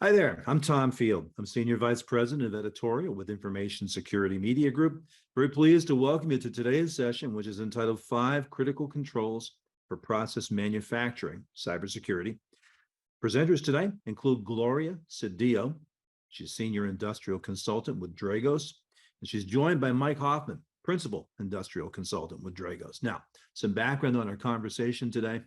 Hi there, I'm Tom Field. I'm Senior Vice President of Editorial with Information Security Media Group. Very pleased to welcome you to today's session, which is entitled 5 Critical Controls for Process Manufacturing Cybersecurity. Presenters today include Gloria Cedillo. She's Senior Industrial Consultant with Dragos, and she's joined by Mike Hoffman, Principal Industrial Consultant with Dragos. Now, some background on our conversation today.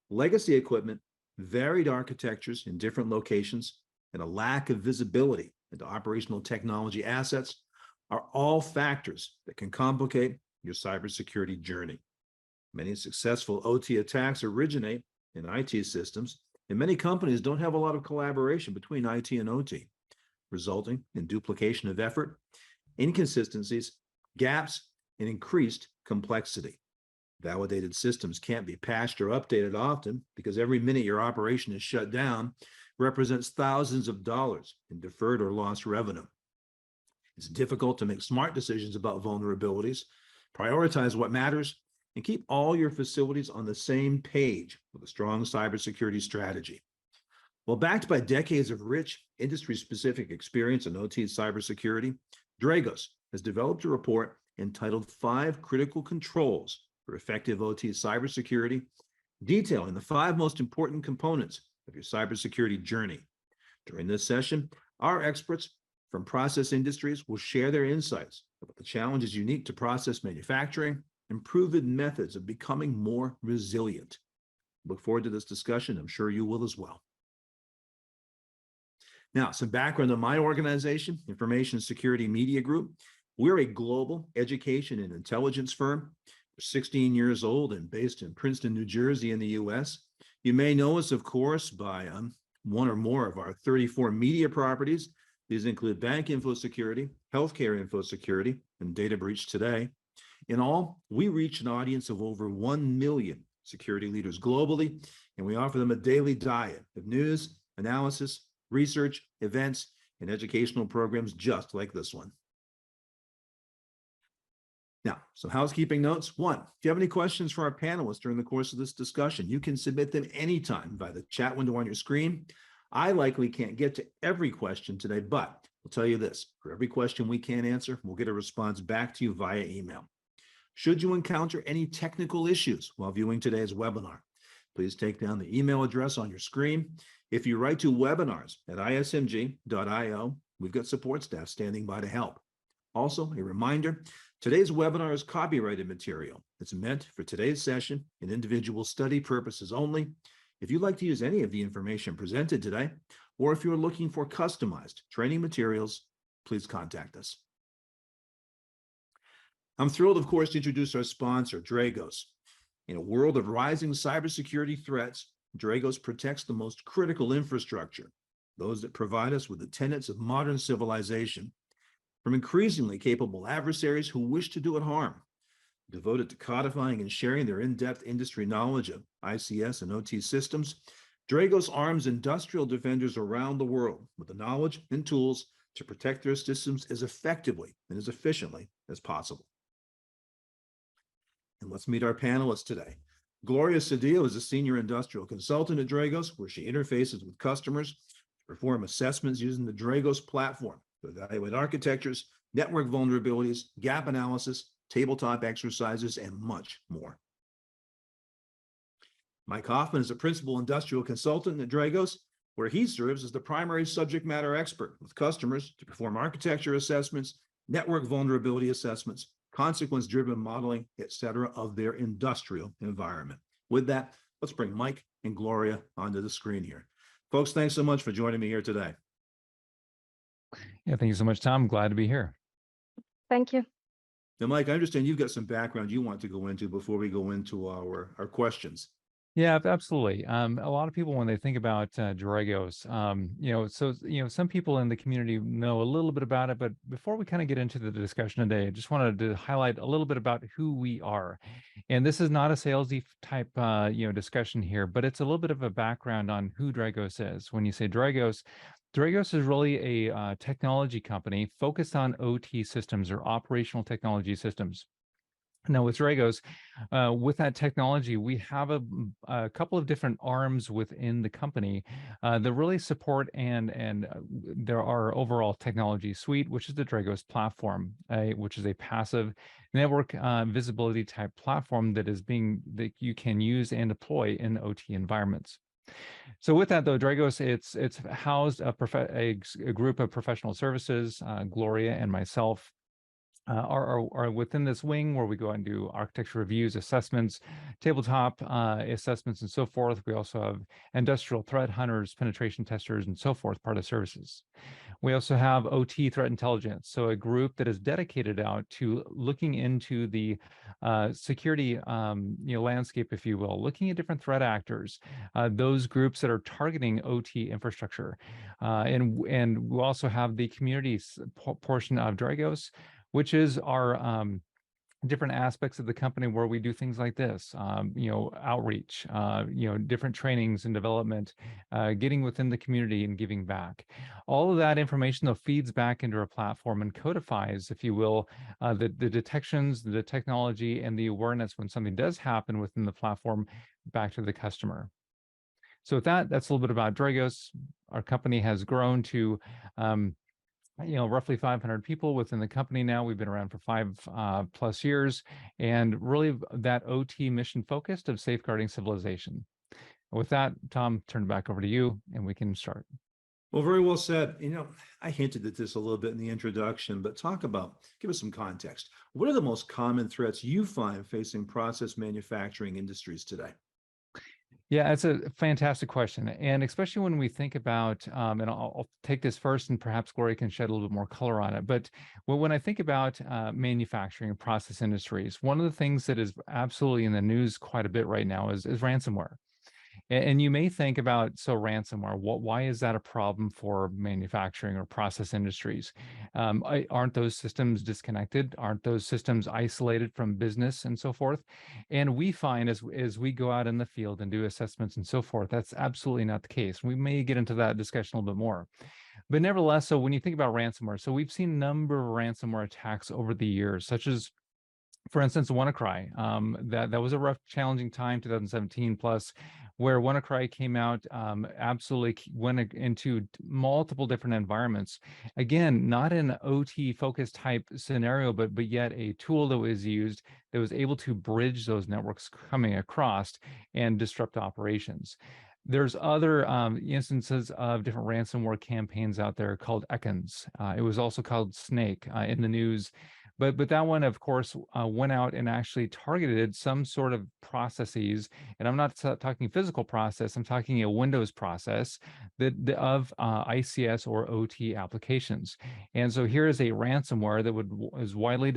Legacy equipment, varied architectures in different locations, and a lack of visibility into operational technology assets are all factors that can complicate your cybersecurity journey. Many successful OT attacks originate in IT systems, and many companies don't have a lot of collaboration between IT and OT, resulting in duplication of effort, inconsistencies, gaps, and increased complexity. Validated systems can't be patched or updated often because every minute your operation is shut down represents thousands of dollars in deferred or lost revenue. It's difficult to make smart decisions about vulnerabilities, prioritize what matters, and keep all your facilities on the same page with a strong cybersecurity strategy. Well, backed by decades of rich industry-specific experience in OT cybersecurity, Dragos has developed a report entitled 5 Critical Controls for Effective OT Cybersecurity, detailing the 5 most important components of your cybersecurity journey. During this session, our experts from process industries will share their insights about the challenges unique to process manufacturing and proven methods of becoming more resilient. Look forward to this discussion. I'm sure you will as well. Now, some background on my organization, Information Security Media Group. We're a global education and intelligence firm. We're 16 years old and based in Princeton, New Jersey in the US. You may know us, of course, by one or more of our 34 media properties. These include Bank Info Security, Healthcare Info Security, and Data Breach Today. In all, we reach an audience of over 1 million security leaders globally, and we offer them a daily diet of news, analysis, research, events, and educational programs just like this one. Now, some housekeeping notes. 1, if you have any questions for our panelists during the course of this discussion, you can submit them anytime by the chat window on your screen. I likely can't get to every question today, but I'll tell you this, for every question we can't answer, we'll get a response back to you via email. Should you encounter any technical issues while viewing today's webinar, please take down the email address on your screen. If you write to webinars@ismg.io, we've got support staff standing by to help. Also, a reminder, today's webinar is copyrighted material. It's meant for today's session and individual study purposes only. If you'd like to use any of the information presented today, or if you're looking for customized training materials, please contact us. I'm thrilled, of course, to introduce our sponsor, Dragos. In a world of rising cybersecurity threats, Dragos protects the most critical infrastructure, those that provide us with the tenets of modern civilization, from increasingly capable adversaries who wish to do it harm. Devoted to codifying and sharing their in-depth industry knowledge of ICS and OT systems, Dragos arms industrial defenders around the world with the knowledge and tools to protect their systems as effectively and as efficiently as possible. And let's meet our panelists today. Gloria Cedillo is a senior industrial consultant at Dragos, where she interfaces with customers to perform assessments using the Dragos platform to evaluate architectures, network vulnerabilities, gap analysis, tabletop exercises, and much more. Mike Hoffman is a principal industrial consultant at Dragos, where he serves as the primary subject matter expert with customers to perform architecture assessments, network vulnerability assessments, consequence-driven modeling, etc., of their industrial environment. With that, let's bring Mike and Gloria onto the screen here. Folks, thanks so much for joining me here today. Yeah, thank you so much, Tom. Glad to be here. Thank you. Now, Mike, I understand you've got some background you want to go into before we go into our questions. Yeah, absolutely. A lot of people, when they think about Dragos, some people in the community know a little bit about it, but before we kind of get into the discussion today, I just wanted to highlight a little bit about who we are. And this is not a salesy type, discussion here, but it's a little bit of a background on who Dragos is. When you say Dragos is really a technology company focused on OT systems or operational technology systems. Now with Dragos, with that technology, we have a couple of different arms within the company that really support and there are overall technology suite, which is the Dragos platform, which is a passive network visibility type platform that you can use and deploy in OT environments. So with that though, Dragos, it's housed a group of professional services, Gloria and myself are within this wing where we go and do architecture reviews, assessments, tabletop assessments, and so forth. We also have industrial threat hunters, penetration testers, and so forth, part of services. We also have OT threat intelligence, so a group that is dedicated out to looking into the security landscape, if you will, looking at different threat actors, those groups that are targeting OT infrastructure. And we also have the community portion of Dragos, which is our different aspects of the company where we do things like this, outreach, different trainings and development, getting within the community and giving back. All of that information though feeds back into our platform and codifies, if you will, the detections, the technology, and the awareness when something does happen within the platform back to the customer. So with that, that's a little bit about Dragos. Our company has grown to roughly 500 people within the company now. We've been around for 5+ years, and really that OT mission focused of safeguarding civilization. With that, Tom, turn it back over to you and we can start. Well, very well said. I hinted at this a little bit in the introduction, but give us some context. What are the most common threats you find facing process manufacturing industries today? Yeah, it's a fantastic question. And especially when we think about, and I'll take this first and perhaps Gloria can shed a little bit more color on it. But when I think about manufacturing and process industries, one of the things that is absolutely in the news quite a bit right now is ransomware. And you may think about, so ransomware, why is that a problem for manufacturing or process industries? Aren't those systems disconnected? Aren't those systems isolated from business and so forth? And we find as we go out in the field and do assessments and so forth, that's absolutely not the case. We may get into that discussion a little bit more. But nevertheless, so when you think about ransomware, so we've seen a number of ransomware attacks over the years, such as, for instance, WannaCry. That was a rough, challenging time, 2017 plus, where WannaCry came out, absolutely went into multiple different environments. Again, not an OT focused type scenario, but yet a tool that was used that was able to bridge those networks coming across and disrupt operations. There's other instances of different ransomware campaigns out there called Ekans. It was also called Snake in the news. But that one, of course, went out and actually targeted some sort of processes. And I'm not talking physical process. I'm talking a Windows process of ICS or OT applications. And so here is a ransomware that is widely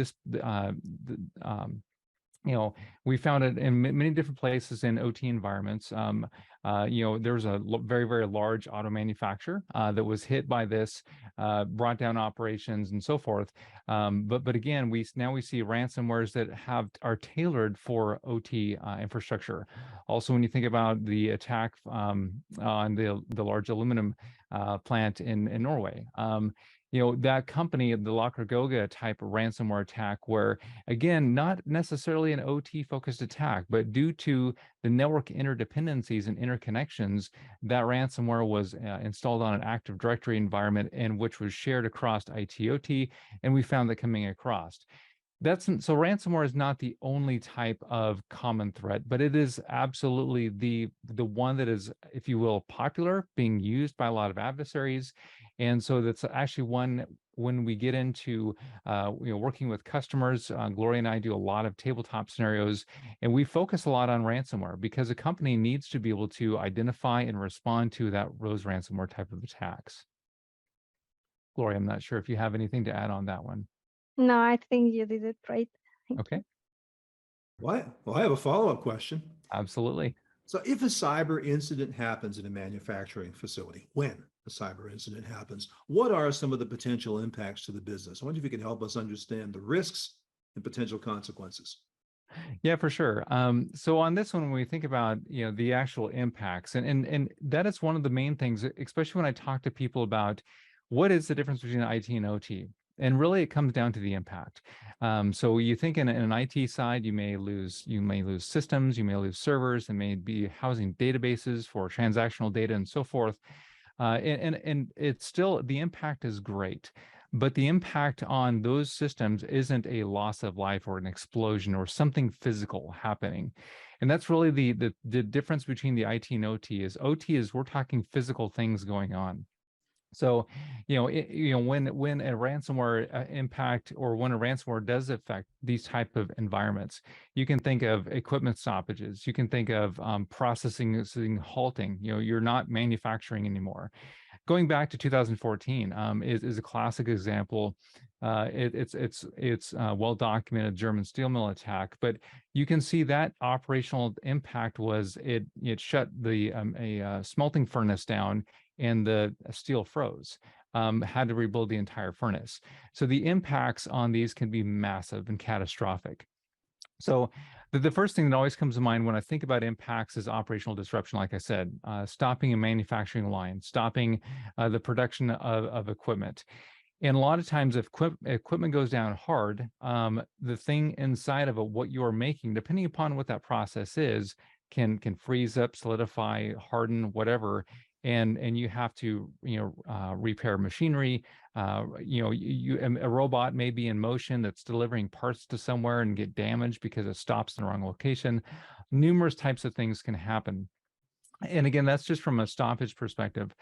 we found it in many different places in OT environments. There's a very, very large auto manufacturer that was hit by this, brought down operations and so forth. But again, we see ransomwares that are tailored for OT infrastructure. Also, when you think about the attack on the large aluminum plant in Norway, that company, the Goga type of ransomware attack, where again, not necessarily an OT focused attack, but due to the network interdependencies and interconnections, that ransomware was installed on an Active Directory environment and which was shared across IT/OT, and we found that coming across. So ransomware is not the only type of common threat, but it is absolutely the one that is, if you will, popular, being used by a lot of adversaries. And so that's actually one, when we get into working with customers, Gloria and I do a lot of tabletop scenarios, and we focus a lot on ransomware because a company needs to be able to identify and respond to those ransomware type of attacks. Gloria, I'm not sure if you have anything to add on that one. No, I think you did it right. Okay. Well, I have a follow-up question. Absolutely. So if a cyber incident happens in a manufacturing facility, when a cyber incident happens, what are some of the potential impacts to the business? I wonder if you could help us understand the risks and potential consequences. Yeah, for sure. So on this one, when we think about the actual impacts, and that is one of the main things, especially when I talk to people about what is the difference between IT and OT. And really, it comes down to the impact. So you think in an IT side, you may lose systems, you may lose servers, and may be housing databases for transactional data and so forth. And it's still, the impact is great, but the impact on those systems isn't a loss of life or an explosion or something physical happening. And that's really the difference between the IT and OT is we're talking physical things going on. So, when a ransomware impact, or when a ransomware does affect these type of environments, you can think of equipment stoppages. You can think of processing halting. You're not manufacturing anymore. Going back to 2014 is a classic example. It's well documented German steel mill attack, but you can see that operational impact was it shut a smelting furnace down, and the steel froze. Had to rebuild the entire furnace. So the impacts on these can be massive and catastrophic. So the first thing that always comes to mind when I think about impacts is operational disruption. Like I said, stopping a manufacturing line, stopping the production of equipment. And a lot of times, if equipment goes down hard, the thing inside of it, what you are making, depending upon what that process is, can freeze up, solidify, harden, whatever. And you have to repair machinery. A robot may be in motion that's delivering parts to somewhere and get damaged because it stops in the wrong location. Numerous types of things can happen. And again, that's just from a stoppage perspective.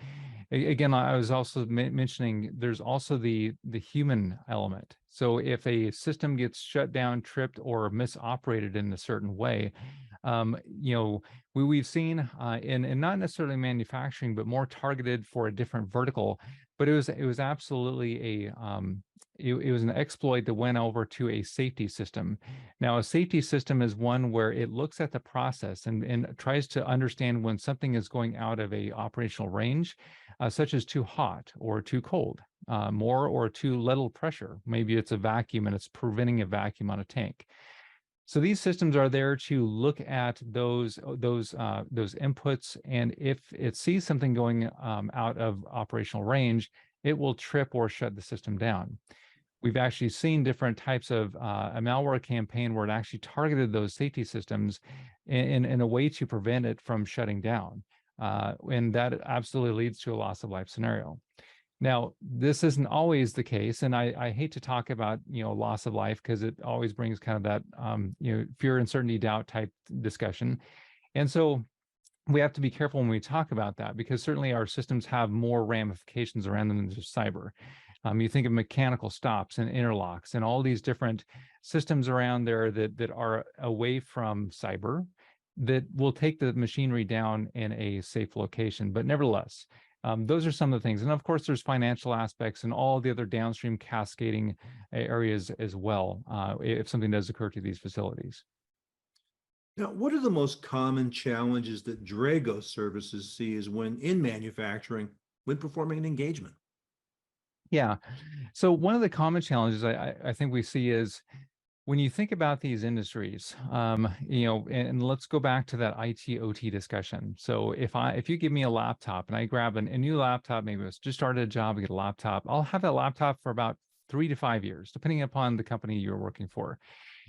Again, I was also mentioning there's also the human element. So if a system gets shut down, tripped, or misoperated in a certain way, we've seen in not necessarily manufacturing, but more targeted for a different vertical. But it was absolutely it was an exploit that went over to a safety system. Now, a safety system is one where it looks at the process and tries to understand when something is going out of a operational range, such as too hot or too cold, more or too little pressure. Maybe it's a vacuum and it's preventing a vacuum on a tank. So these systems are there to look at those inputs, and if it sees something going out of operational range, it will trip or shut the system down. We've actually seen different types of a malware campaign where it actually targeted those safety systems in a way to prevent it from shutting down. And that absolutely leads to a loss of life scenario. Now, this isn't always the case, and I hate to talk about loss of life because it always brings kind of that fear, uncertainty, doubt type discussion. And so we have to be careful when we talk about that, because certainly our systems have more ramifications around them than just cyber. You think of mechanical stops and interlocks and all these different systems around there that are away from cyber that will take the machinery down in a safe location. But nevertheless, those are some of the things. And of course, there's financial aspects and all the other downstream cascading areas as well, if something does occur to these facilities. Now, what are the most common challenges that Dragos services sees when in manufacturing when performing an engagement? Yeah. So one of the common challenges I think we see is when you think about these industries, and let's go back to that IT OT discussion. So if you give me a laptop and I grab a new laptop, maybe it's just started a job, I get a laptop, I'll have that laptop for about 3 to 5 years, depending upon the company you're working for.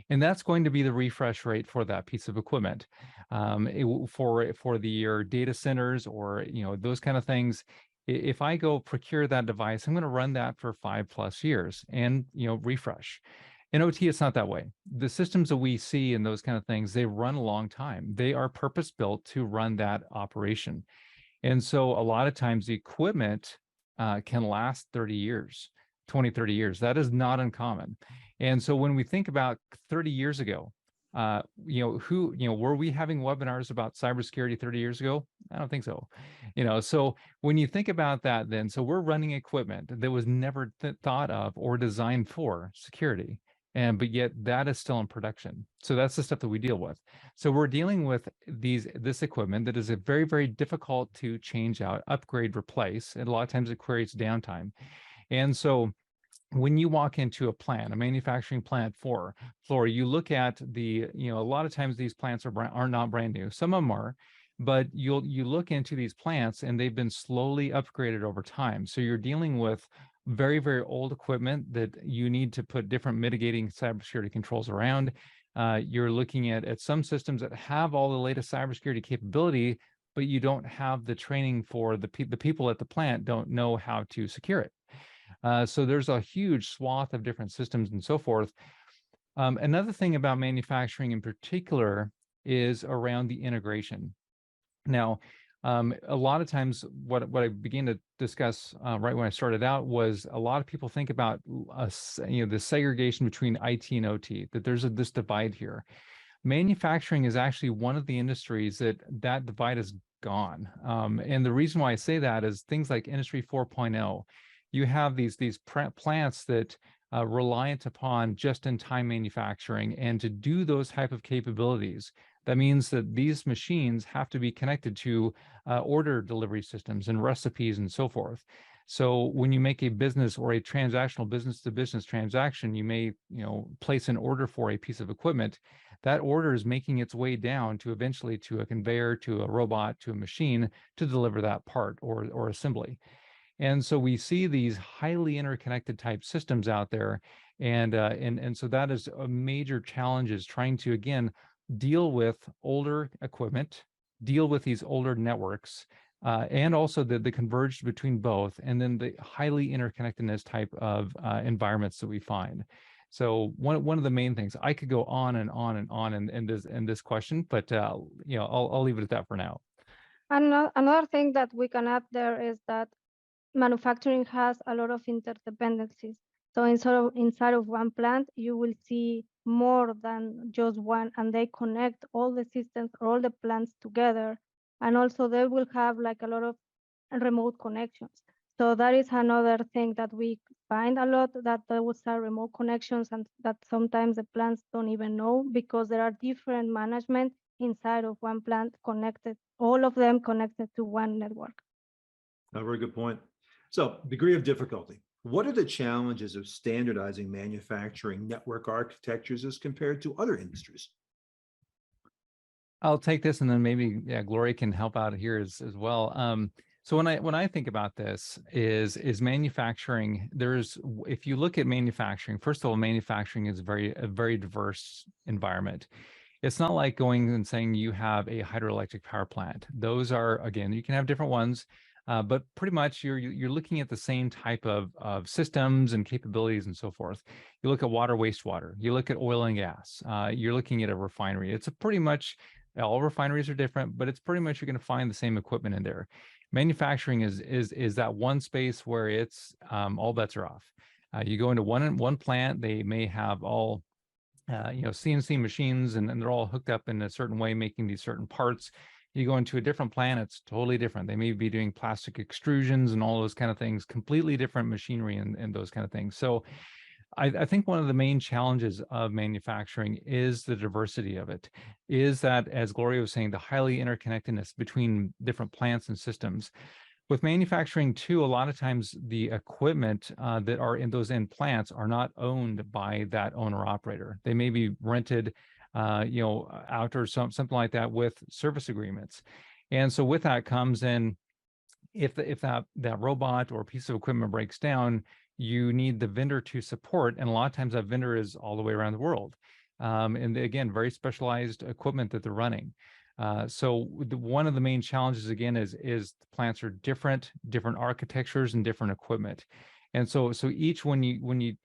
And that's going to be the refresh rate for that piece of equipment. For your data centers or those kind of things, if I go procure that device, I'm going to run that for 5+ years and refresh. In OT, it's not that way. The systems that we see and those kind of things, they run a long time. They are purpose built to run that operation. And so a lot of times the equipment can last 30 years, 20, 30 years. That is not uncommon. And so when we think about 30 years ago, were we having webinars about cybersecurity 30 years ago? I don't think so. So when you think about that, then, so we're running equipment that was never thought of or designed for security. But yet that is still in production. So that's the stuff that we deal with. So we're dealing with this equipment that is very, very difficult to change out, upgrade, replace. And a lot of times it creates downtime. And so when you walk into a plant, a manufacturing plant floor, you look at a lot of times these plants are not brand new. Some of them are, but you look into these plants and they've been slowly upgraded over time. So you're dealing with very, very old equipment that you need to put different mitigating cybersecurity controls around. You're looking at some systems that have all the latest cybersecurity capability, but you don't have the training for the people at the plant don't know how to secure it. So there's a huge swath of different systems and so forth. Another thing about manufacturing in particular is around the integration. Now, a lot of times what I began to discuss right when I started out was a lot of people think about the segregation between IT and OT, that there's this divide here. Manufacturing is actually one of the industries that divide is gone. And the reason why I say that is things like Industry 4.0. You have these plants that reliant upon just-in-time manufacturing, and to do those type of capabilities, that means that these machines have to be connected to order delivery systems and recipes and so forth. So when you make a business or a transactional business-to-business transaction, you may place an order for a piece of equipment. That order is making its way down to eventually to a conveyor, to a robot, to a machine to deliver that part or assembly. And so we see these highly interconnected type systems out there. And so that is a major challenge, is trying to, again, deal with older equipment, deal with these older networks, and also the convergence between both, and then the highly interconnectedness type of environments that we find. So one of the main things, I could go on and on and on in this question, but I'll leave it at that for now. Another thing that we can add there is that manufacturing has a lot of interdependencies. So inside of one plant, you will see more than just one, and they connect all the systems, all the plants together. And also they will have like a lot of remote connections. So that is another thing that we find a lot, that those are remote connections, and that sometimes the plants don't even know, because there are different management inside of one plant connected, all of them connected to one network. A very good point. So, degree of difficulty. What are the challenges of standardizing manufacturing network architectures as compared to other industries? I'll take this, and then maybe Gloria can help out here as well. So when I think about this, is manufacturing. If you look at manufacturing, first of all, manufacturing is a very diverse environment. It's not like going and saying you have a hydroelectric power plant. Those are, again, you can have different ones, but pretty much you're looking at the same type of systems and capabilities and so forth. You look at water, wastewater. You look at oil and gas. You're looking at a refinery. It's pretty much, all refineries are different, but it's pretty much you're going to find the same equipment in there. Manufacturing is that one space where it's all bets are off. You go into one plant, they may have all CNC machines, and they're all hooked up in a certain way, making these certain parts. You go into a different plant, it's totally different. They may be doing plastic extrusions and all those kind of things, completely different machinery and those kind of things. So I think one of the main challenges of manufacturing is the diversity of it, is that, as Gloria was saying, the highly interconnectedness between different plants and systems. With manufacturing too, a lot of times the equipment that are in those end plants are not owned by that owner operator. They may be rented, out or something like that with service agreements. And so with that comes in, if that robot or piece of equipment breaks down, you need the vendor to support, and a lot of times that vendor is all the way around the world. And again, very specialized equipment that they're running. So one of the main challenges again is the plants are different architectures and different equipment. And so each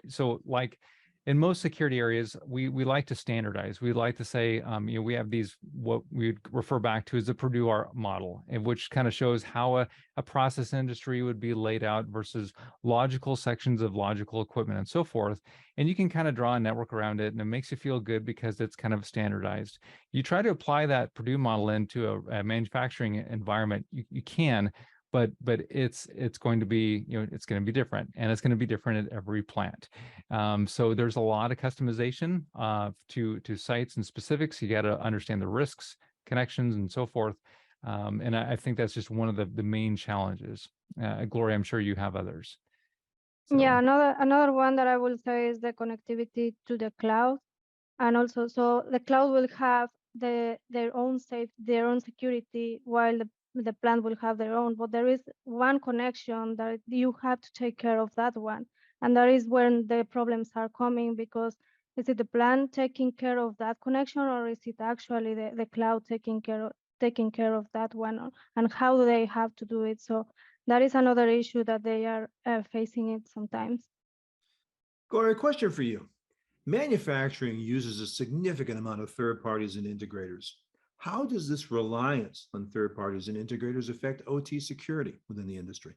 so like in most security areas, we like to standardize. We like to say, we have these, what we refer back to as the Purdue model, which kind of shows how a process industry would be laid out versus logical sections of logical equipment and so forth. And you can kind of draw a network around it, and it makes you feel good because it's kind of standardized. You try to apply that Purdue model into a manufacturing environment, you can, but it's going to be, it's going to be different, and it's going to be different at every plant. So there's a lot of customization to sites and specifics. You got to understand the risks, connections, and so forth. And I think that's just one of the main challenges. Gloria, I'm sure you have others. So. Yeah, another one that I will say is the connectivity to the cloud. And also, so the cloud will have their own their own security, while the plant will have their own. But there is one connection that you have to take care of that one, and that is when the problems are coming, because is it the plant taking care of that connection, or is it actually the cloud taking care of that one, and how do they have to do it? So that is another issue that they are facing it sometimes. Gloria, question for you. Manufacturing uses a significant amount of third parties and integrators. How does this reliance on third parties and integrators affect OT security within the industry?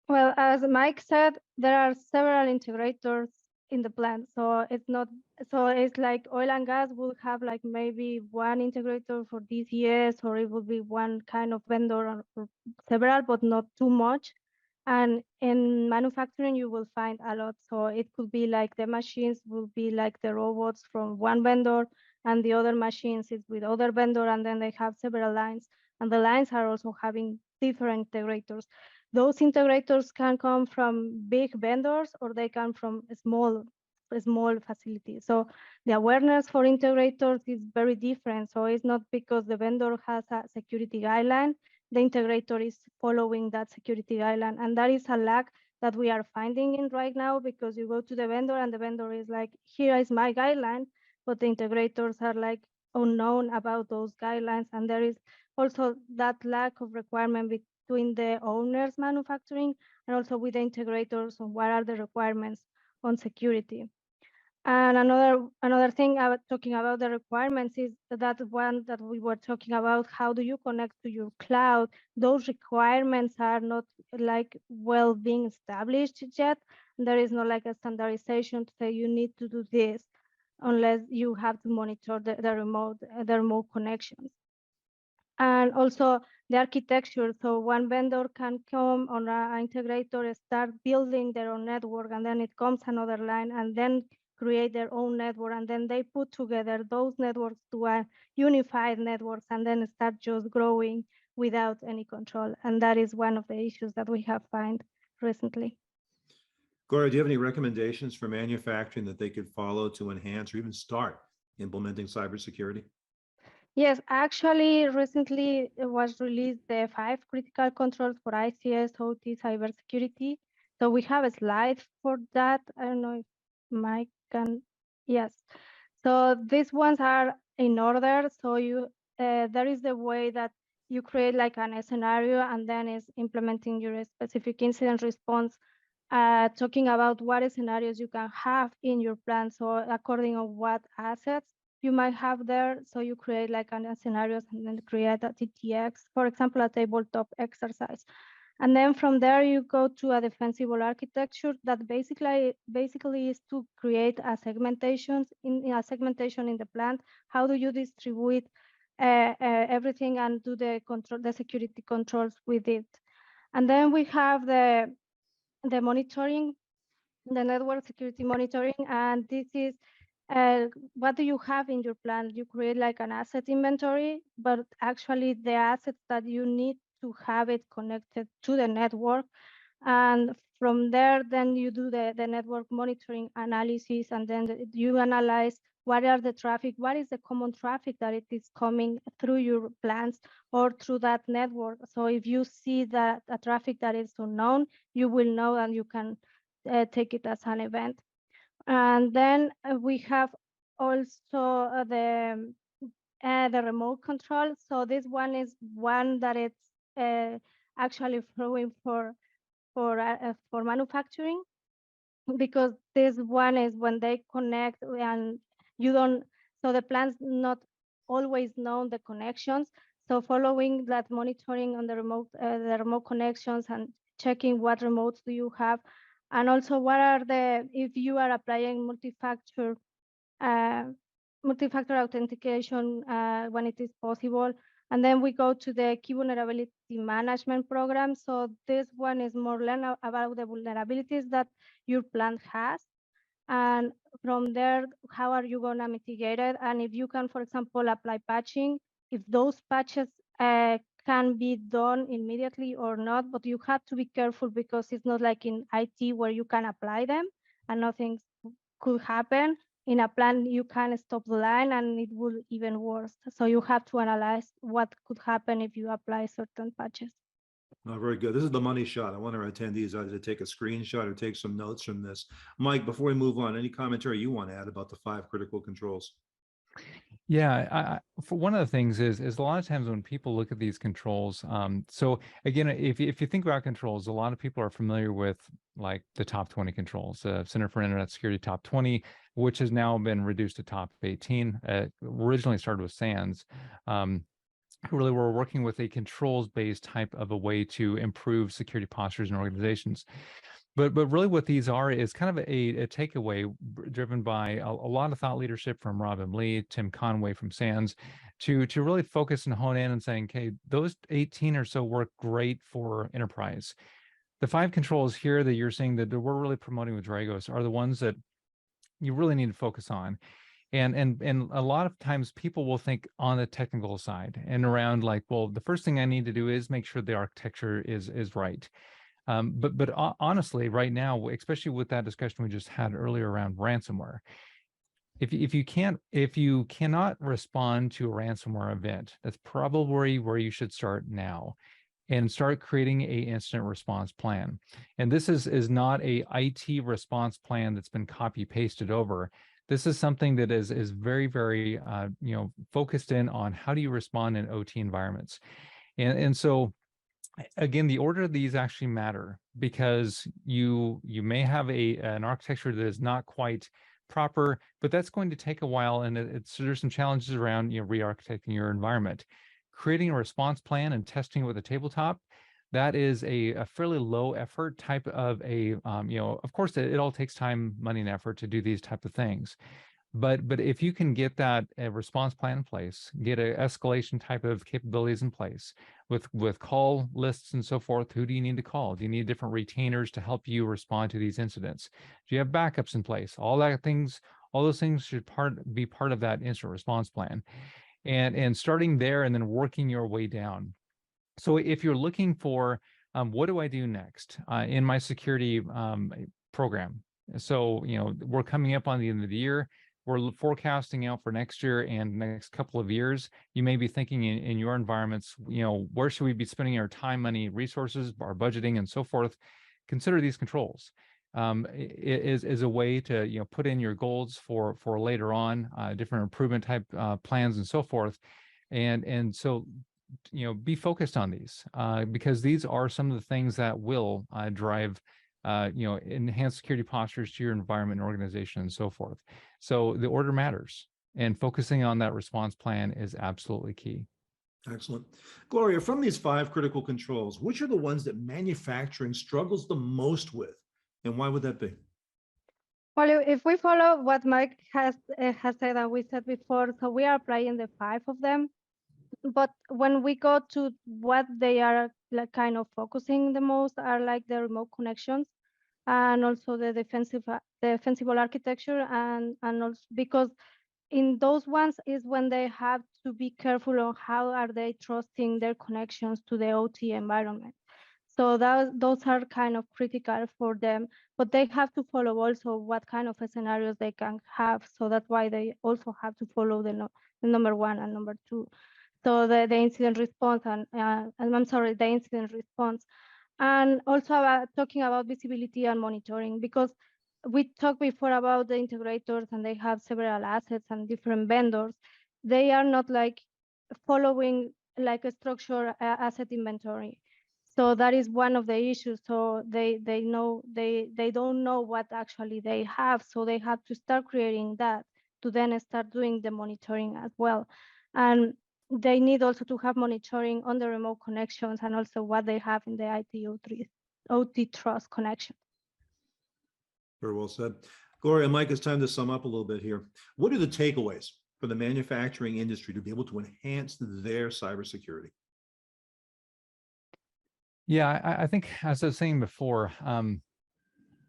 Well, as Mike said, there are several integrators in the plant. So it's not, so it's like oil and gas will have like maybe one integrator for DCS, or it will be one kind of vendor, or several, but not too much. And in manufacturing, you will find a lot. So it could be like the machines will be like the robots from one vendor, and the other machines is with other vendor, and then they have several lines. And the lines are also having different integrators. Those integrators can come from big vendors, or they come from small facilities. So the awareness for integrators is very different. So it's not because the vendor has a security guideline, the integrator is following that security guideline. And that is a lack that we are finding in right now, because you go to the vendor and the vendor is like, here is my guideline, but the integrators are like unknown about those guidelines. And there is also that lack of requirement between the owners manufacturing and also with the integrators on what are the requirements on security. And another thing about talking about the requirements is that one that we were talking about, how do you connect to your cloud? Those requirements are not like well being established yet. There is no like a standardization to say you need to do this, unless you have to monitor the remote connections. And also the architecture. So one vendor can come on an integrator, start building their own network, and then it comes another line, and then create their own network, and then they put together those networks to a unified networks, and then start just growing without any control. And that is one of the issues that we have found recently. Gloria, do you have any recommendations for manufacturing that they could follow to enhance or even start implementing cybersecurity? Yes, actually, recently it was released the 5 critical controls for ICS OT cybersecurity. So we have a slide for that. I don't know if Mike can. Yes. So these ones are in order. So you there is the way that you create like a scenario, and then is implementing your specific incident response, talking about what scenarios you can have in your plan. So according to what assets you might have there. So you create like scenarios, and then create a TTX, for example, a tabletop exercise. And then from there, you go to a defensible architecture that basically is to create a segmentation in the plant. How do you distribute everything and do the security controls with it? And then we have the monitoring, the network security monitoring, and this is what do you have in your plan? You create like an asset inventory, but actually the assets that you need to have it connected to the network. And from there, then you do the network monitoring analysis, and then you analyze what are the traffic, what is the common traffic that it is coming through your plans or through that network. So if you see that a traffic that is unknown, you will know, and you can take it as an event. And then we have also the remote control. So this one is one that it's actually throwing for manufacturing, because this one is when they connect and you don't, so the plants not always know the connections. So following that monitoring on the remote connections, and checking what remotes do you have, and also what are if you are applying uh, multi-factor authentication when it is possible. And then we go to the key vulnerability management program. So this one is more learn about the vulnerabilities that your plant has. And from there, how are you going to mitigate it? And if you can, for example, apply patching, if those patches can be done immediately or not, but you have to be careful, because it's not like in IT where you can apply them and nothing could happen. in a plan, you can stop the line and it will even worse. So you have to analyze what could happen if you apply certain patches. Oh, very good. This is the money shot. I want our attendees either to take a screenshot or take some notes from this. Mike, before we move on, any commentary you want to add about the 5 critical controls? Yeah, for one of the things is a lot of times when people look at these controls, so again, if you think about controls, a lot of people are familiar with like the top 20 controls, Center for Internet Security top 20, which has now been reduced to top 18. Originally started with SANS. Really, we're working with a controls-based type of a way to improve security postures in organizations. But really what these are is kind of a takeaway driven by a lot of thought leadership from Robin Lee, Tim Conway from SANS, to really focus and hone in and saying, okay, those 18 or so work great for enterprise. The 5 controls here that you're seeing that we're really promoting with Dragos are the ones that you really need to focus on. And a lot of times people will think on the technical side and around like, well, the first thing I need to do is make sure the architecture is right. But honestly, right now, especially with that discussion we just had earlier around ransomware, if you cannot respond to a ransomware event, that's probably where you should start now, and start creating a incident response plan. And this is not a IT response plan that's been copy pasted over. This is something that is very, very focused in on how do you respond in OT environments. And so again, the order of these actually matter because you may have an architecture that is not quite proper, but that's going to take a while, and there's some challenges around re-architecting your environment. Creating a response plan and testing it with a tabletop, that is a fairly low effort type of a of course it all takes time, money, and effort to do these type of things. But if you can get that response plan in place, get an escalation type of capabilities in place with call lists and so forth, who do you need to call? Do you need different retainers to help you respond to these incidents? Do you have backups in place? All those things should be part of that incident response plan. And starting there and then working your way down. So if you're looking for what do I do next in my security program? So we're coming up on the end of the year. We're forecasting out for next year and next couple of years. You may be thinking in your environments, where should we be spending our time, money, resources, our budgeting, and so forth? Consider these controls. Is a way to put in your goals for later on, different improvement type plans and so forth, and so be focused on these because these are some of the things that will drive enhanced security postures to your environment and organization and so forth. So the order matters, and focusing on that response plan is absolutely key. Excellent. Gloria, from these 5 critical controls, which are the ones that manufacturing struggles the most with, and why would that be? Well, if we follow what Mike has said and we said before, so we are applying the 5 of them. But when we go to what they are like kind of focusing the most are like the remote connections and also the defensible architecture and also because in those ones is when they have to be careful on how are they trusting their connections to the OT environment. So those are kind of critical for them, but they have to follow also what kind of scenarios they can have. So that's why they also have to follow the number 1 and number 2. So the incident response and I'm sorry, the incident response. And also talking about visibility and monitoring, because we talked before about the integrators and they have several assets and different vendors. They are not like following like a structured asset inventory. So that is one of the issues. So they don't know what actually they have. So they have to start creating that to then start doing the monitoring as well. And they need also to have monitoring on the remote connections and also what they have in the OT trust connection. Very well said. Gloria, Mike, it's time to sum up a little bit here. What are the takeaways for the manufacturing industry to be able to enhance their cybersecurity? Yeah, I think as I was saying before,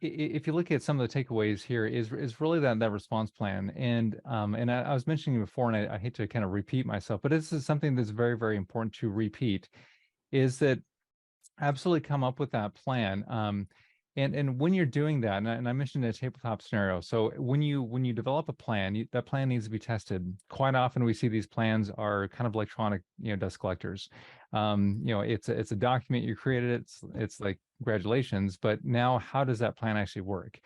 if you look at some of the takeaways here is really that response plan. And I was mentioning before, and I hate to kind of repeat myself, but this is something that's very, very important to repeat, is that absolutely come up with that plan. And when you're doing that, and I mentioned a tabletop scenario. So when you develop a plan, that plan needs to be tested. Quite often we see these plans are kind of electronic, dust collectors. It's a document, you created it, it's like congratulations, but now how does that plan actually work?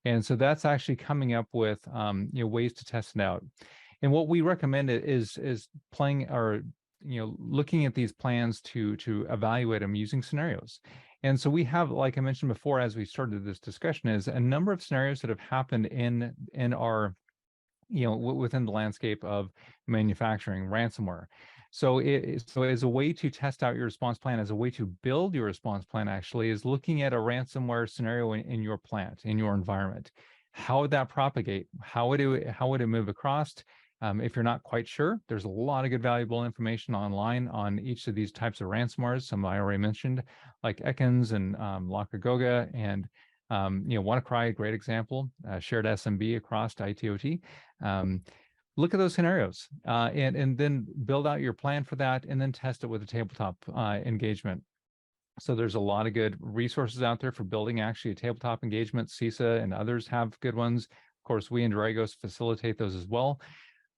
And so that's actually coming up with ways to test it out. And what we recommend is playing or looking at these plans to evaluate them using scenarios. And so we have, like I mentioned before, as we started this discussion, is a number of scenarios that have happened in our, within the landscape of manufacturing ransomware. So as a way to test out your response plan, as a way to build your response plan, actually, is looking at a ransomware scenario in your plant, in your environment. How would that propagate? How would it move across? If you're not quite sure, there's a lot of good valuable information online on each of these types of ransomwares. Some I already mentioned, like Ekans and Lockagoga and WannaCry, a great example, shared SMB across ITOT. Look at those scenarios and then build out your plan for that, and then test it with a tabletop engagement. So there's a lot of good resources out there for building actually a tabletop engagement. CISA and others have good ones. Of course, we in Dragos facilitate those as well.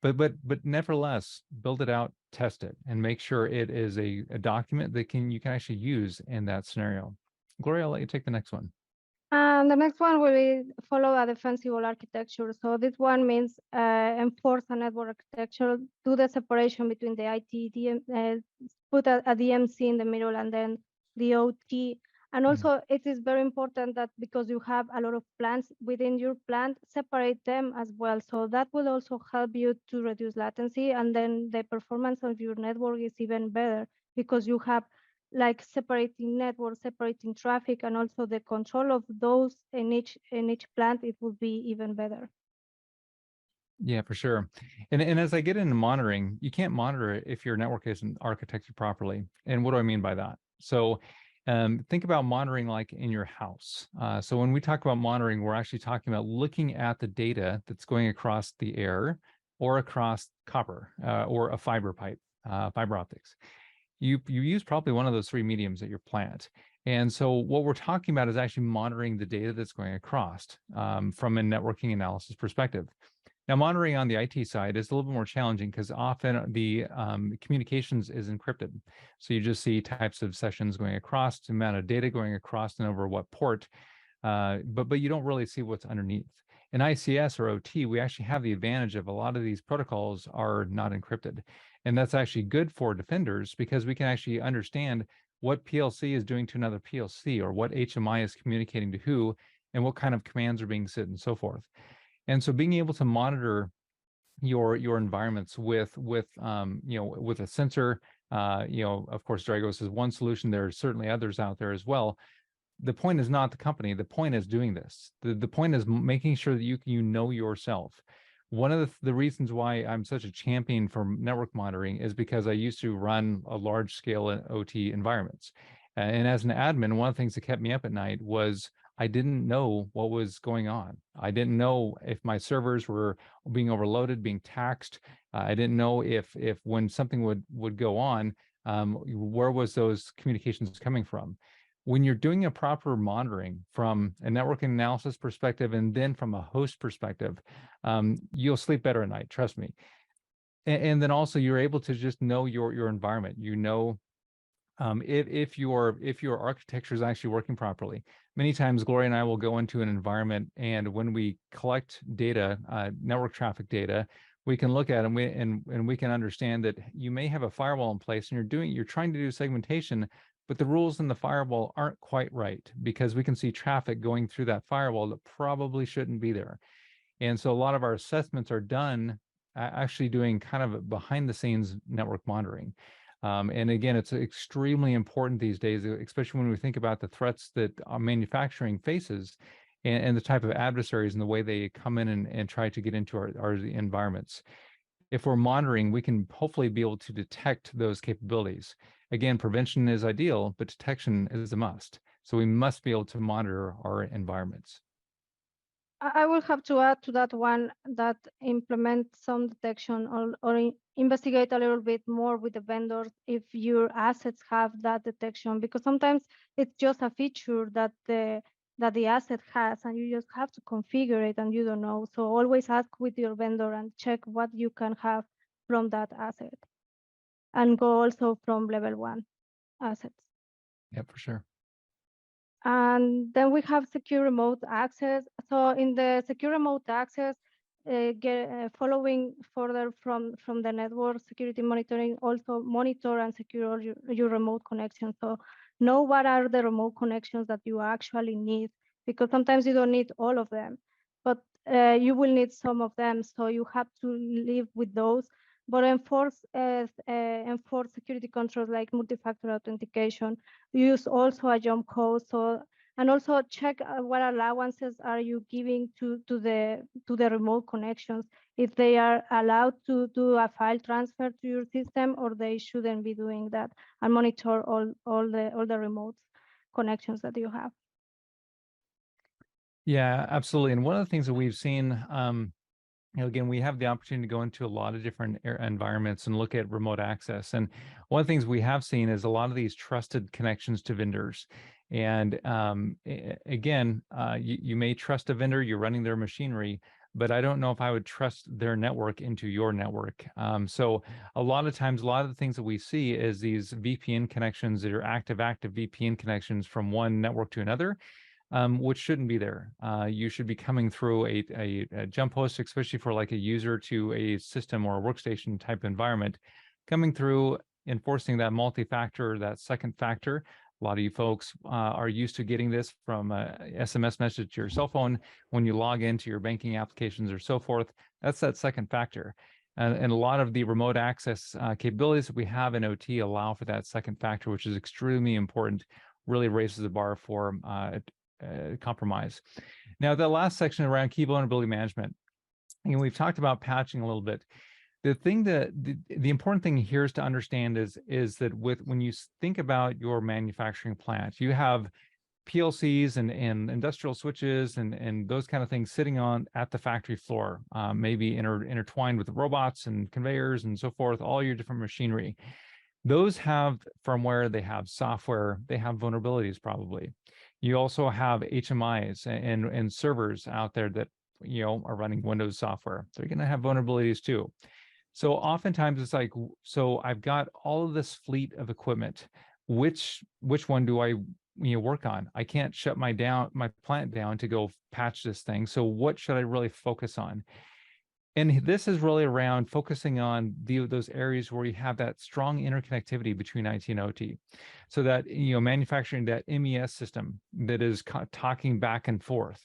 But nevertheless, build it out, test it, and make sure it is a document that you can actually use in that scenario. Gloria, I'll let you take the next one. And the next one will be follow a defensible architecture. So this one means enforce a network architecture, do the separation between the IT, put a DMC in the middle, and then the OT. And also it is very important that because you have a lot of plants within your plant, separate them as well. So that will also help you to reduce latency, and then the performance of your network is even better because you have like separating network, separating traffic, and also the control of those in each plant, it would be even better. Yeah, for sure. And as I get into monitoring, you can't monitor it if your network isn't architected properly. And what do I mean by that? So think about monitoring like in your house. So when we talk about monitoring, we're actually talking about looking at the data that's going across the air or across copper or a fiber pipe, fiber optics. You use probably one of those three mediums at your plant. And so what we're talking about is actually monitoring the data that's going across from a networking analysis perspective. Now, monitoring on the IT side is a little bit more challenging because often the communications is encrypted. So you just see types of sessions going across, the amount of data going across and over what port, but you don't really see what's underneath. In ICS or OT, we actually have the advantage of a lot of these protocols are not encrypted. And that's actually good for defenders because we can actually understand what PLC is doing to another PLC or what HMI is communicating to who and what kind of commands are being sent and so forth. And so being able to monitor your environments with a sensor, of course, Dragos is one solution. There are certainly others out there as well. The point is not the company. The point is doing this. The point is making sure that you know yourself. One of the reasons why I'm such a champion for network monitoring is because I used to run a large scale OT environments. And as an admin, one of the things that kept me up at night was I didn't know what was going on. I didn't know if my servers were being overloaded, being taxed. I didn't know if when something would go on, where was those communications coming from? When you're doing a proper monitoring from a networking analysis perspective and then from a host perspective, you'll sleep better at night, trust me. And then also you're able to just know your environment. You know if your architecture is actually working properly. Many times Gloria and I will go into an environment, and when we collect data, network traffic data, we can look at them and we can understand that you may have a firewall in place and you're trying to do segmentation, but the rules in the firewall aren't quite right because we can see traffic going through that firewall that probably shouldn't be there. And so a lot of our assessments are done actually doing kind of behind the scenes network monitoring. And again, it's extremely important these days, especially when we think about the threats that manufacturing faces and the type of adversaries and the way they come in and try to get into our environments. If we're monitoring, we can hopefully be able to detect those capabilities. Again, prevention is ideal, but detection is a must. So we must be able to monitor our environments. I will have to add to that one that implement some detection or investigate a little bit more with the vendors if your assets have that detection, because sometimes it's just a feature that the that the asset has, and you just have to configure it and you don't know. So always ask with your vendor and check what you can have from that asset, and go also from level 1 assets. Yeah, for sure. And then we have secure remote access. So in the secure remote access, following further from the network security monitoring, also monitor and secure your remote connection. So know what are the remote connections that you actually need, because sometimes you don't need all of them, but you will need some of them. So you have to live with those, but enforce security controls like multi-factor authentication. Use also a jump code. So, and also check what allowances are you giving to the remote connections, if they are allowed to do a file transfer to your system, or they shouldn't be doing that, and monitor all the remote connections that you have. Yeah, absolutely. And one of the things that we've seen, again, we have the opportunity to go into a lot of different environments and look at remote access. And one of the things we have seen is a lot of these trusted connections to vendors. And again, you may trust a vendor, you're running their machinery, but I don't know if I would trust their network into your network. So a lot of times, a lot of the things that we see is these VPN connections that are active VPN connections from one network to another. Which shouldn't be there. You should be coming through a jump host, especially for like a user to a system or a workstation type environment, coming through, enforcing that multi-factor, that second factor. A lot of you folks are used to getting this from a SMS message to your cell phone when you log into your banking applications or so forth. That's that second factor. And a lot of the remote access capabilities that we have in OT allow for that second factor, which is extremely important, really raises the bar for compromise. Now, the last section around key vulnerability management, and we've talked about patching a little bit. The thing that the important thing here is to understand is that when you think about your manufacturing plant, you have PLCs and industrial switches and those kind of things sitting at the factory floor, maybe intertwined with robots and conveyors and so forth, all your different machinery. Those have firmware, they have software, they have vulnerabilities probably. You also have HMIs and servers out there that are running Windows software. They're going to have vulnerabilities too. So oftentimes it's like, so I've got all of this fleet of equipment. Which one do I work on? I can't shut my plant down to go patch this thing. So what should I really focus on? And this is really around focusing on those areas where you have that strong interconnectivity between IT and OT. So that, manufacturing that MES system that is talking back and forth.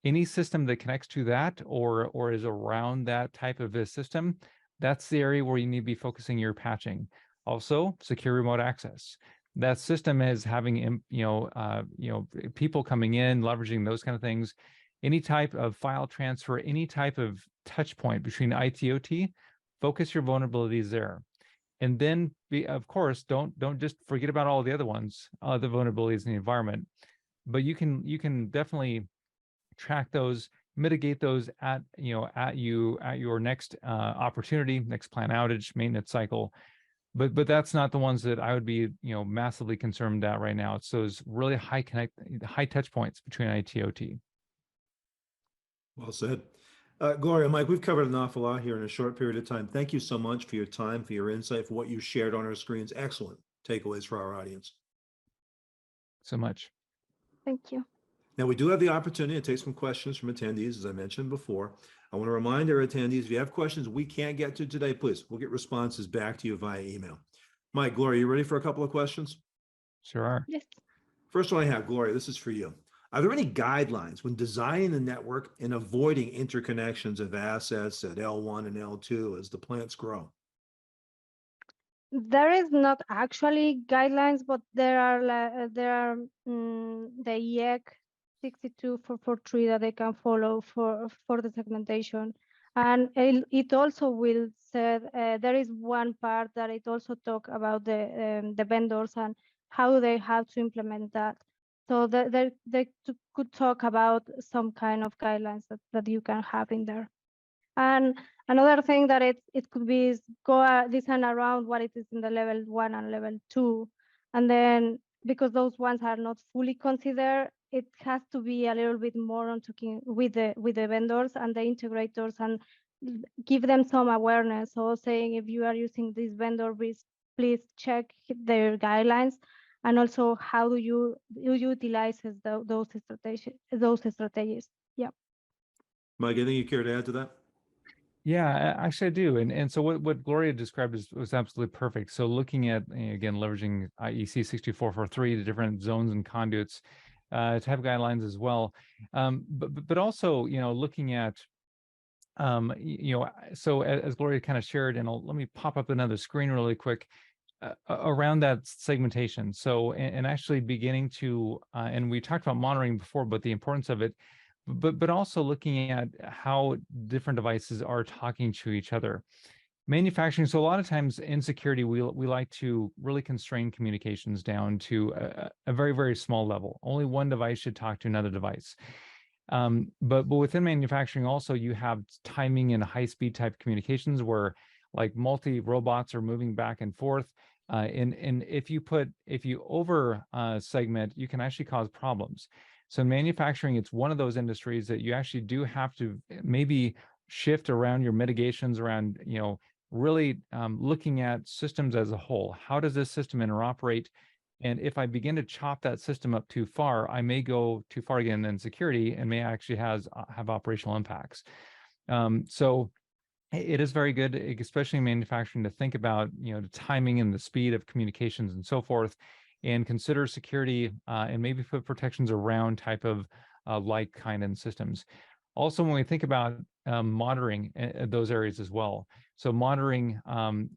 Any system that connects to that or is around that type of a system, that's the area where you need to be focusing your patching. Also, secure remote access. That system is having, people coming in, leveraging those kind of things. Any type of file transfer, any type of touch point between IT and OT, focus your vulnerabilities there. And then, of course, don't just forget about all the other ones, the vulnerabilities in the environment. But you can definitely track those, mitigate those at your next opportunity, next plan outage, maintenance cycle. But that's not the ones that I would be massively concerned at right now. It's those really high touch points between IT and OT. Well said. Gloria, Mike, we've covered an awful lot here in a short period of time. Thank you so much for your time, for your insight, for what you shared on our screens. Excellent takeaways for our audience. So much. Thank you. Now, we do have the opportunity to take some questions from attendees, as I mentioned before. I want to remind our attendees, if you have questions we can't get to today, please, we'll get responses back to you via email. Mike, Gloria, you ready for a couple of questions? Sure are. Yes. First one I have, Gloria, this is for you. Are there any guidelines when designing the network and avoiding interconnections of assets at L1 and L2 as the plants grow? There is not actually guidelines, but there are the IEC 62443 that they can follow for the segmentation, and it also will say there is one part that it also talk about the vendors and how they have to implement that. So they could talk about some kind of guidelines that you can have in there. And another thing that it could be is go design around what it is in the level 1 and level 2. And then because those ones are not fully considered, it has to be a little bit more on talking with the vendors and the integrators and give them some awareness. So saying if you are using this vendor, please check their guidelines, and also how do you utilize those strategies. Yeah. Mike, anything you care to add to that? Yeah, actually I do. And so what Gloria described was absolutely perfect. So looking at, again, leveraging IEC 6443, the different zones and conduits to have guidelines as well. But also, looking at, so as Gloria kind of shared, and let me pop up another screen really quick around that segmentation. So, and actually beginning to, and we talked about monitoring before, but the importance of it, but also looking at how different devices are talking to each other. Manufacturing, so a lot of times in security, we like to really constrain communications down to a very, very small level. Only one device should talk to another device. But within manufacturing also, you have timing and high-speed type communications where like multi-robots are moving back and forth. And if you over segment, you can actually cause problems. So in manufacturing, it's one of those industries that you actually do have to maybe shift around your mitigations around, really looking at systems as a whole. How does this system interoperate? And if I begin to chop that system up too far, I may go too far again in security and may actually have operational impacts. So it is very good, especially in manufacturing, to think about the timing and the speed of communications and so forth, and consider security and maybe put protections around type of like kind in systems. Also, when we think about monitoring those areas as well, so monitoring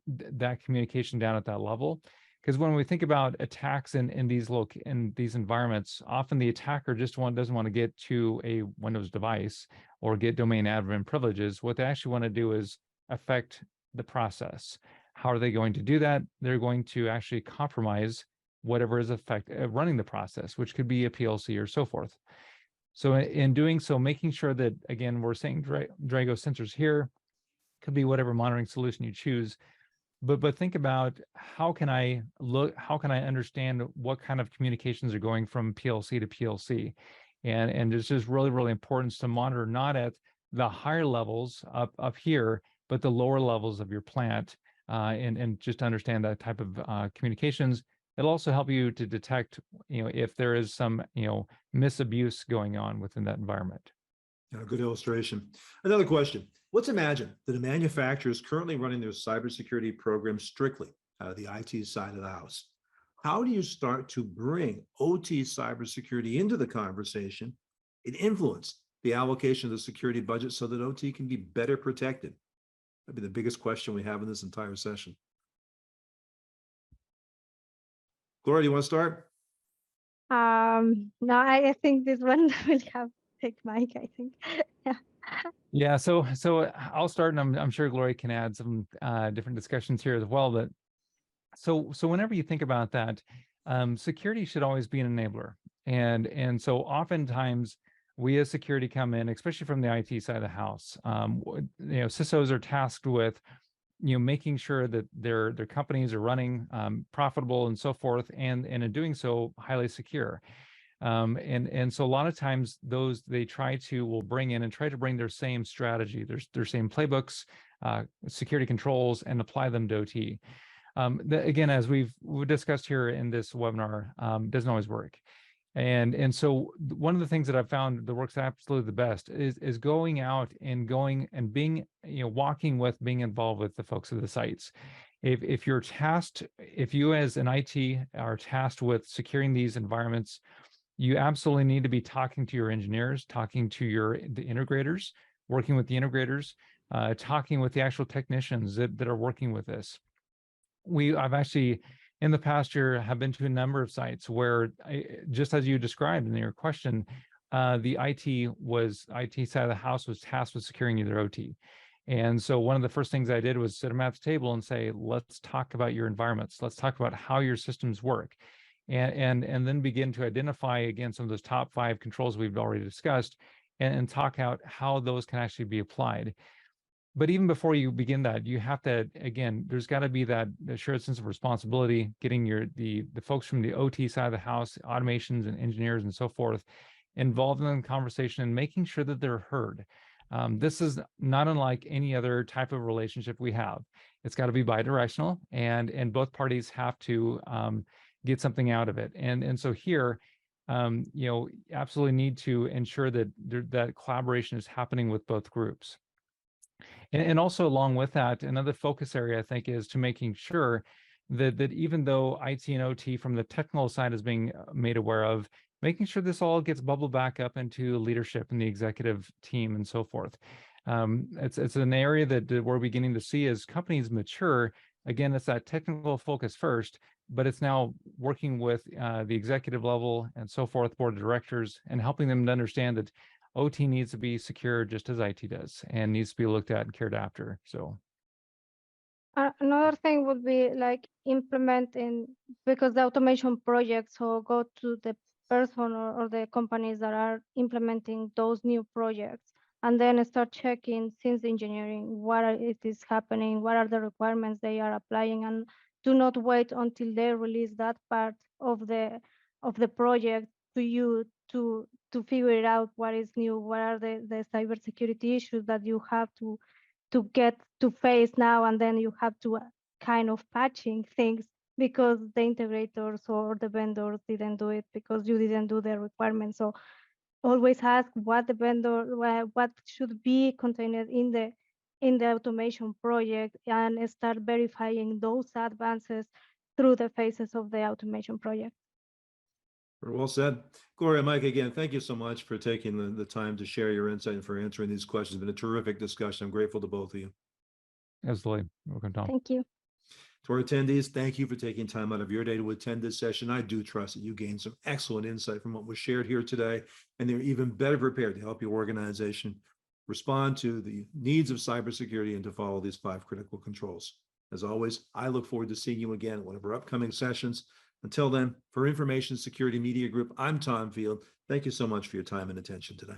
that communication down at that level, because when we think about attacks in these environments, often the attacker just doesn't want to get to a Windows device or get domain admin privileges. What they actually want to do is affect the process. How are they going to do that? They're going to actually compromise whatever is running the process, which could be a PLC or so forth. So in doing so, making sure that, again, we're saying Dragos sensors here, could be whatever monitoring solution you choose, but think about how can I understand what kind of communications are going from PLC to PLC, and it's just really, really important to monitor not at the higher levels up here, but the lower levels of your plant, and just understand that type of communications. It'll also help you to detect, if there is some, misabuse going on within that environment. Good illustration. Another question. Let's imagine that a manufacturer is currently running their cybersecurity program strictly out of the IT side of the house. How do you start to bring OT cybersecurity into the conversation and influence the allocation of the security budget so that OT can be better protected? That'd be the biggest question we have in this entire session. Gloria, do you want to start? No, I think this one will have take Mike, I think. Yeah. Yeah, so I'll start, and I'm sure Gloria can add some different discussions here as well. But so whenever you think about that, security should always be an enabler, and so oftentimes we as security come in, especially from the IT side of the house. CISOs are tasked with making sure that their companies are running profitable and so forth, and in doing so highly secure. And so a lot of times will bring in and try to bring their same strategy, their same playbooks, security controls, and apply them to OT. Again, as we've discussed here in this webinar, doesn't always work. And so one of the things that I've found that works absolutely the best is going out and being, walking with, being involved with the folks of the sites. If you as an IT are tasked with securing these environments, you absolutely need to be talking to your engineers, talking to the integrators, working with the integrators, talking with the actual technicians that are working with this. I've actually, in the past year, have been to a number of sites where, just as you described in your question, the IT side of the house was tasked with securing their OT. And so one of the first things I did was sit them at the table and say, let's talk about your environments. Let's talk about how your systems work. And then begin to identify, again, some of those top 5 controls we've already discussed, and talk out how those can actually be applied. But even before you begin that, you have to, again, there's got to be that shared sense of responsibility, getting the folks from the OT side of the house, automations and engineers and so forth, involved in the conversation and making sure that they're heard. This is not unlike any other type of relationship we have. It's got to be bidirectional, and both parties have to get something out of it. And so here, absolutely need to ensure that that collaboration is happening with both groups. And also along with that, another focus area, I think, is to making sure that even though IT and OT from the technical side is being made aware of, making sure this all gets bubbled back up into leadership and the executive team and so forth. It's an area that we're beginning to see as companies mature. Again, it's that technical focus first, but it's now working with the executive level and so forth, board of directors, and helping them to understand that OT needs to be secure just as IT does, and needs to be looked at and cared after. So Another thing would be like implementing, because the automation projects, so go to the person or the companies that are implementing those new projects, and then start checking since engineering it is happening, what are the requirements they are applying, and do not wait until they release that part of the project to you to figure out what is new, what are the cybersecurity issues that you have to get to face now, and then you have to kind of patching things because the integrators or the vendors didn't do it because you didn't do the requirements. So always ask what the vendor, what should be contained in the automation project, and start verifying those advances through the phases of the automation project. Very well said. Gloria, Mike, again, thank you so much for taking the time to share your insight and for answering these questions. It's been a terrific discussion. I'm grateful to both of you. absolutely. Welcome, Tom. Thank you. To our attendees, thank you for taking time out of your day to attend this session. I do trust that you gained some excellent insight from what was shared here today, and they're even better prepared to help your organization respond to the needs of cybersecurity and to follow these 5 critical controls. As always, I look forward to seeing you again at one of our upcoming sessions. Until then, for Information Security Media Group, I'm Tom Field. Thank you so much for your time and attention today.